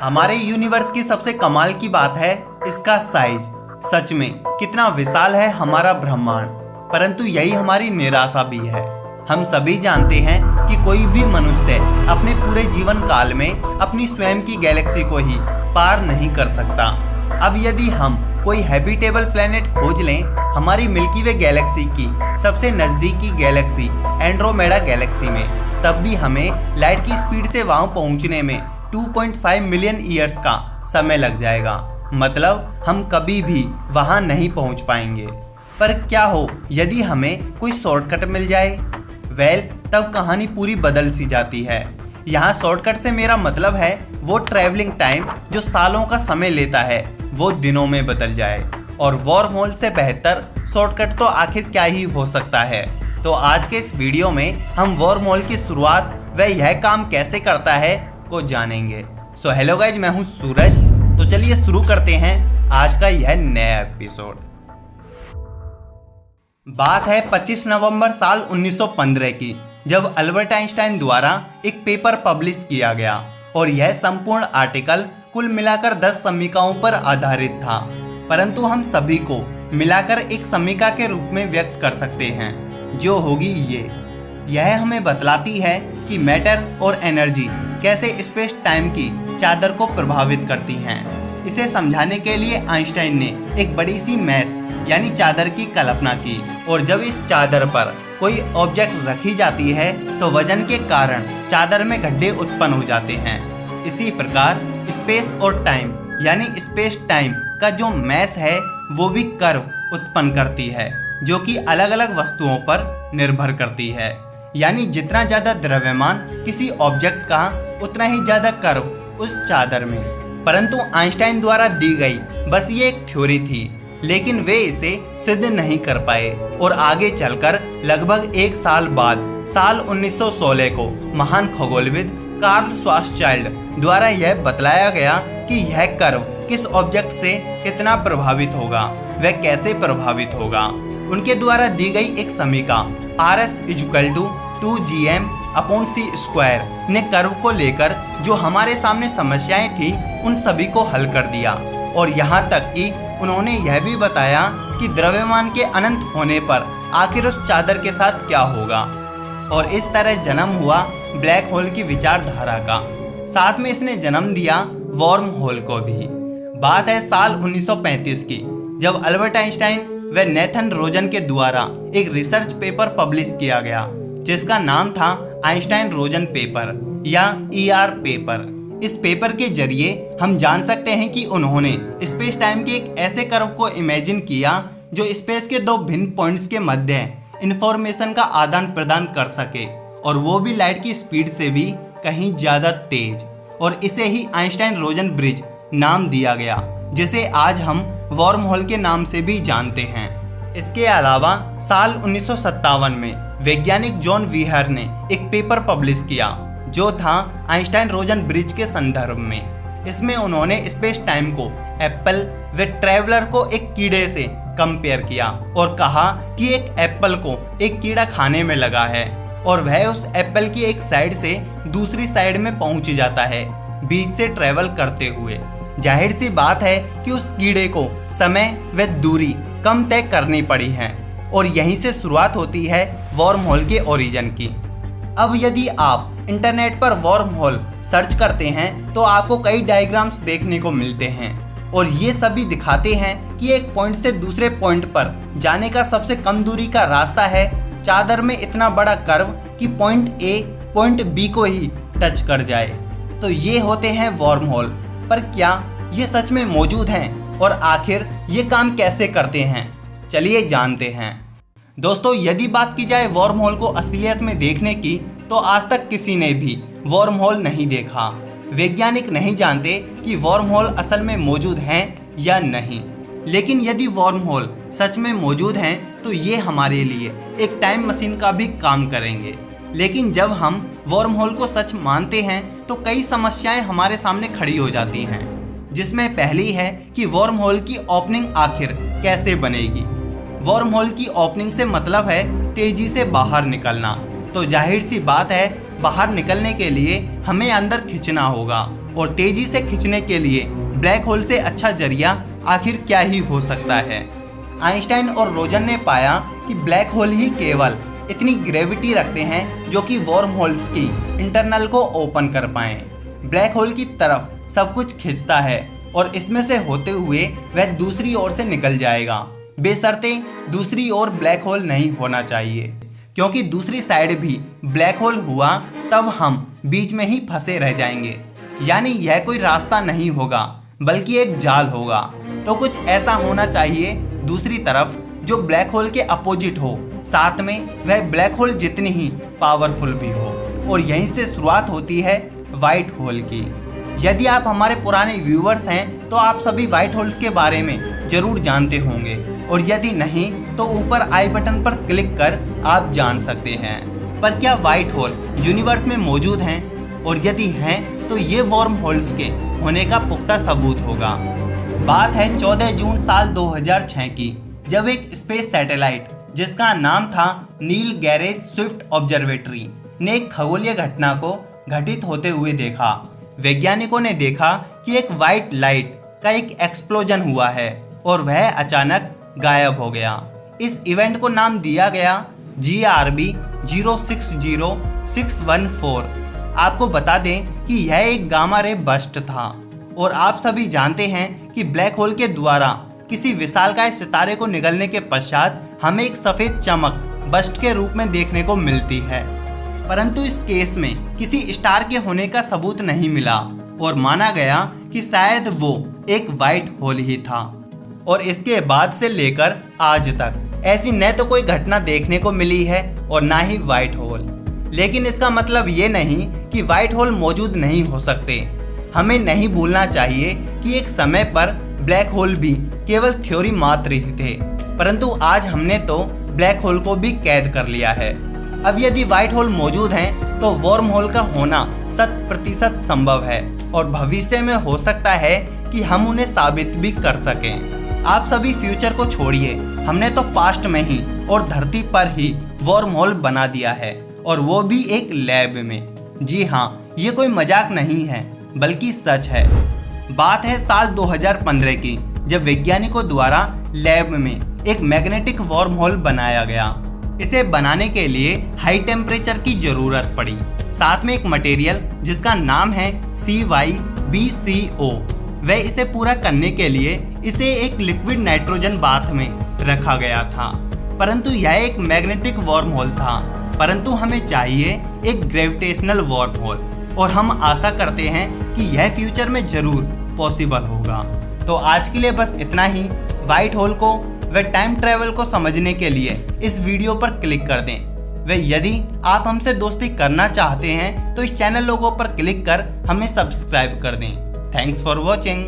हमारे यूनिवर्स की सबसे कमाल की बात है इसका साइज। सच में कितना विशाल है हमारा ब्रह्मांड, परंतु यही हमारी निराशा भी है। हम सभी जानते हैं कि कोई भी मनुष्य अपने पूरे जीवन काल में अपनी स्वयं की गैलेक्सी को ही पार नहीं कर सकता। अब यदि हम कोई हैबिटेबल प्लेनेट खोज लें हमारी मिल्की वे गैलेक्सी की सबसे नज़दीकी गैलेक्सी एंड्रोमेडा गैलेक्सी में, तब भी हमें लाइट की स्पीड से वहां पहुंचने में 2.5 मिलियन ईयर्स का समय लग जाएगा। मतलब हम कभी भी वहां नहीं पहुंच पाएंगे। पर क्या हो यदि हमें कोई शॉर्टकट मिल जाए? तब कहानी पूरी बदल सी जाती है। यहाँ शॉर्टकट से मेरा मतलब है वो ट्रैवलिंग टाइम जो सालों का समय लेता है वो दिनों में बदल जाए। और वॉर्म होल से बेहतर शॉर्टकट तो आखिर क्या ही हो सकता है। तो आज के इस वीडियो में हम वॉर्म होल की शुरुआत व यह काम कैसे करता है को जानेंगे। सो हेलो गाइज, मैं हूँ सूरज। तो चलिए शुरू करते हैं आज का यह नया एपिसोड। बात है 25 नवंबर साल 1915 की, जब अल्बर्ट आइंस्टाइन द्वारा एक पेपर पब्लिश किया गया और यह संपूर्ण आर्टिकल कुल मिलाकर 10 समीक्षाओं पर आधारित था, परंतु हम सभी को मिलाकर एक समीक्षा के रूप में व्यक्त कर सकते हैं जो होगी यह हमें बतलाती है कि मैटर और एनर्जी कैसे स्पेस टाइम की चादर को प्रभावित करती हैं। इसे समझाने के लिए आइंस्टाइन ने एक बड़ी सी मैस यानी चादर की कल्पना की, और जब इस चादर पर कोई ऑब्जेक्ट रखी जाती है तो वजन के कारण चादर में गड्ढे उत्पन्न हो जाते हैं। इसी प्रकार स्पेस और टाइम यानी स्पेस टाइम का जो मैस है वो भी कर्व उत्पन्न करती है जो कि अलग अलग वस्तुओं पर निर्भर करती है। यानी जितना ज़्यादा द्रव्यमान किसी ऑब्जेक्ट का उतना ही ज़्यादा कर्व उस चादर में। परंतु आइंस्टाइन द्वारा दी गई बस ये एक थ्योरी थी, लेकिन वे इसे सिद्ध नहीं कर पाए और आगे चलकर लगभग एक साल बाद साल 1916 को महान खगोलविद कार्ल श्वार्ज़चाइल्ड द्वारा यह बतलाया गया कि यह कर्व किस ऑब्जेक्ट से कितना प्रभावित होगा वह कैसे प्रभावित होगा। उनके द्वारा दी गई एक समीक्षा RS = 2gm/c² ने कर्व को लेकर जो हमारे सामने समस्याएं थी उन सभी को हल कर दिया। और यहाँ तक कि उन्होंने यह भी बताया कि द्रव्यमान के अनंत होने पर आखिर उस चादर के साथ क्या होगा। और इस तरह जन्म हुआ ब्लैक होल की विचारधारा का। साथ में इसने जन्म दिया वॉर्म होल को भी। बात है साल 1935 की, जब अल्बर्ट आइंस्टाइन व नेथन रोजन के द्वारा एक रिसर्च पेपर पब्लिश किया गया जिसका नाम था आइंस्टाइन रोजन पेपर या ER पेपर। इस पेपर के जरिए हम जान सकते हैं कि उन्होंने स्पेस टाइम के एक ऐसे कर्व को इमेजिन किया जो स्पेस के दो भिन्न पॉइंट्स के मध्य इंफॉर्मेशन का आदान प्रदान कर सके, और वो भी लाइट की स्पीड से भी कहीं ज़्यादा तेज। और इसे ही आइंस्टाइन रोजन ब्रिज नाम दिया गया, जिसे आज हम वॉर्म होल के नाम से भी जानते हैं। इसके अलावा साल 1957 में वैज्ञानिक जॉन व्हीलर ने एक पेपर पब्लिश किया जो था आइंस्टाइन रोजन ब्रिज के संदर्भ में। इसमें उन्होंने स्पेस टाइम को एप्पल व ट्रैवलर को एक कीड़े से कंपेयर किया और कहा कि एक एप्पल को एक कीड़ा खाने में लगा है और वह उस एप्पल की एक साइड से दूसरी साइड में पहुंच जाता है बीच से ट्रैवल करते हुए। जाहिर सी बात है कि उस कीड़े को समय व दूरी कम तय करनी पड़ी है, और यहीं से शुरुआत होती है वॉर्म होल के ओरिजिन की। अब यदि आप इंटरनेट पर वॉर्म होल सर्च करते हैं तो आपको कई डायग्राम्स देखने को मिलते हैं, और ये सभी दिखाते हैं कि एक पॉइंट से दूसरे पॉइंट पर जाने का सबसे कम दूरी का रास्ता है चादर में इतना बड़ा कर्व कि पॉइंट A पॉइंट B को ही टच कर जाए। तो ये होते हैं वॉर्म होल। पर क्या ये सच में मौजूद हैं, और आखिर ये काम कैसे करते हैं, चलिए जानते हैं। दोस्तों, यदि बात की जाए वॉर्म होल को असलियत में देखने की तो आज तक किसी ने भी वॉर्म होल नहीं देखा। वैज्ञानिक नहीं जानते कि वॉर्म होल असल में मौजूद हैं या नहीं। लेकिन यदि वॉर्म होल सच में मौजूद हैं तो ये हमारे लिए एक टाइम मशीन का भी काम करेंगे। लेकिन जब हम वॉर्म होल को सच मानते हैं तो कई समस्याएं हमारे सामने खड़ी हो जाती हैं, जिसमें पहली है कि वॉर्म होल की ओपनिंग आखिर कैसे बनेगी। वॉर्म होल की ओपनिंग से मतलब है तेजी से बाहर निकलना। तो जाहिर सी बात है बाहर निकलने के लिए हमें अंदर खींचना होगा, और तेजी से खींचने के लिए ब्लैक होल से अच्छा जरिया आखिर क्या ही हो सकता है। आइंस्टाइन और रोजन ने पाया कि ब्लैक होल ही केवल इतनी ग्रेविटी रखते हैं जो कि वर्म होल्स की इंटरनल को ओपन कर पाएं। ब्लैक होल की तरफ सब कुछ खिंचता है और इसमें से होते हुए वह दूसरी ओर से निकल जाएगा, बेशर्ते दूसरी ओर ब्लैक होल नहीं होना चाहिए, क्योंकि दूसरी साइड भी ब्लैक होल हुआ तब हम बीच में ही फंसे रह जाएंगे। यानी यह कोई रास्ता नहीं होगा बल्कि एक जाल होगा। तो कुछ ऐसा होना चाहिए दूसरी तरफ जो ब्लैक होल के अपोजिट हो, साथ में वह ब्लैक होल जितनी ही पावरफुल भी हो। और यहीं से शुरुआत होती है वाइट होल की। यदि आप हमारे पुराने व्यूअर्स हैं तो आप सभी वाइट होल्स के बारे में जरूर जानते होंगे, और यदि नहीं तो ऊपर आई बटन पर क्लिक कर आप जान सकते हैं। पर क्या वाइट होल यूनिवर्स में मौजूद हैं? और यदि हैं तो ये वर्म होल्स के होने का पुख्ता सबूत होगा। बात है 14 जून साल 2006 की, जब एक स्पेस सैटेलाइट जिसका नाम था नील गैरेज स्विफ्ट ऑब्जर्वेटरी ने एक खगोलीय घटना को घटित होते हुए देखा। वैज्ञानिकों ने देखा कि एक वाइट लाइट का एक एक्सप्लोजन हुआ है और वह अचानक गायब हो गया। इस इवेंट को नाम दिया गया GRB 060614। आपको बता दें कि यह एक गामा रे बस्ट था, और आप सभी जानते हैं कि ब्लैक होल के द्वारा किसी विशालकाय सितारे को निगलने के पश्चात हमें एक सफ़ेद चमक बस्ट के रूप में देखने को मिलती है। परंतु इस केस में किसी स्टार के होने का सबूत नहीं मिला और माना गया कि शायद वो एक वाइट होल ही था। और इसके बाद से लेकर आज तक ऐसी न तो कोई घटना देखने को मिली है और ना ही वाइट होल। लेकिन इसका मतलब ये नहीं कि वाइट होल मौजूद नहीं हो सकते। हमें नहीं भूलना चाहिए कि एक समय पर ब्लैक होल भी केवल थ्योरी मात्र ही थे, परंतु आज हमने तो ब्लैक होल को भी कैद कर लिया है। अब यदि वाइट होल मौजूद हैं तो वर्म होल का होना 100% संभव है, और भविष्य में हो सकता है कि हम उन्हें साबित भी कर सकें। आप सभी फ्यूचर को छोड़िए, हमने तो पास्ट में ही और धरती पर ही वर्म होल बना दिया है, और वो भी एक लैब में। जी हाँ, ये कोई मजाक नहीं है बल्कि सच है। बात है साल 2015 की, जब वैज्ञानिकों द्वारा लैब में एक मैग्नेटिक वर्म होल बनाया गया। इसे बनाने के लिए हाई टेम्परेचर की जरूरत पड़ी, साथ में एक मटेरियल जिसका नाम है CYBCO। वह इसे पूरा करने के लिए इसे एक लिक्विड नाइट्रोजन बाथ में रखा गया था। परंतु यह एक मैग्नेटिक वर्म होल था, परंतु हमें चाहिए एक ग्रेविटेशनल वर्म होल, और हम आशा करते हैं कि यह फ्यूचर में जरूर पॉसिबल होगा। तो आज के लिए बस इतना ही। वाइट होल को व टाइम ट्रैवल को समझने के लिए इस वीडियो पर क्लिक कर दें। व यदि आप हमसे दोस्ती करना चाहते हैं तो इस चैनल लोगो पर क्लिक कर हमें सब्सक्राइब कर दें। Thanks for watching.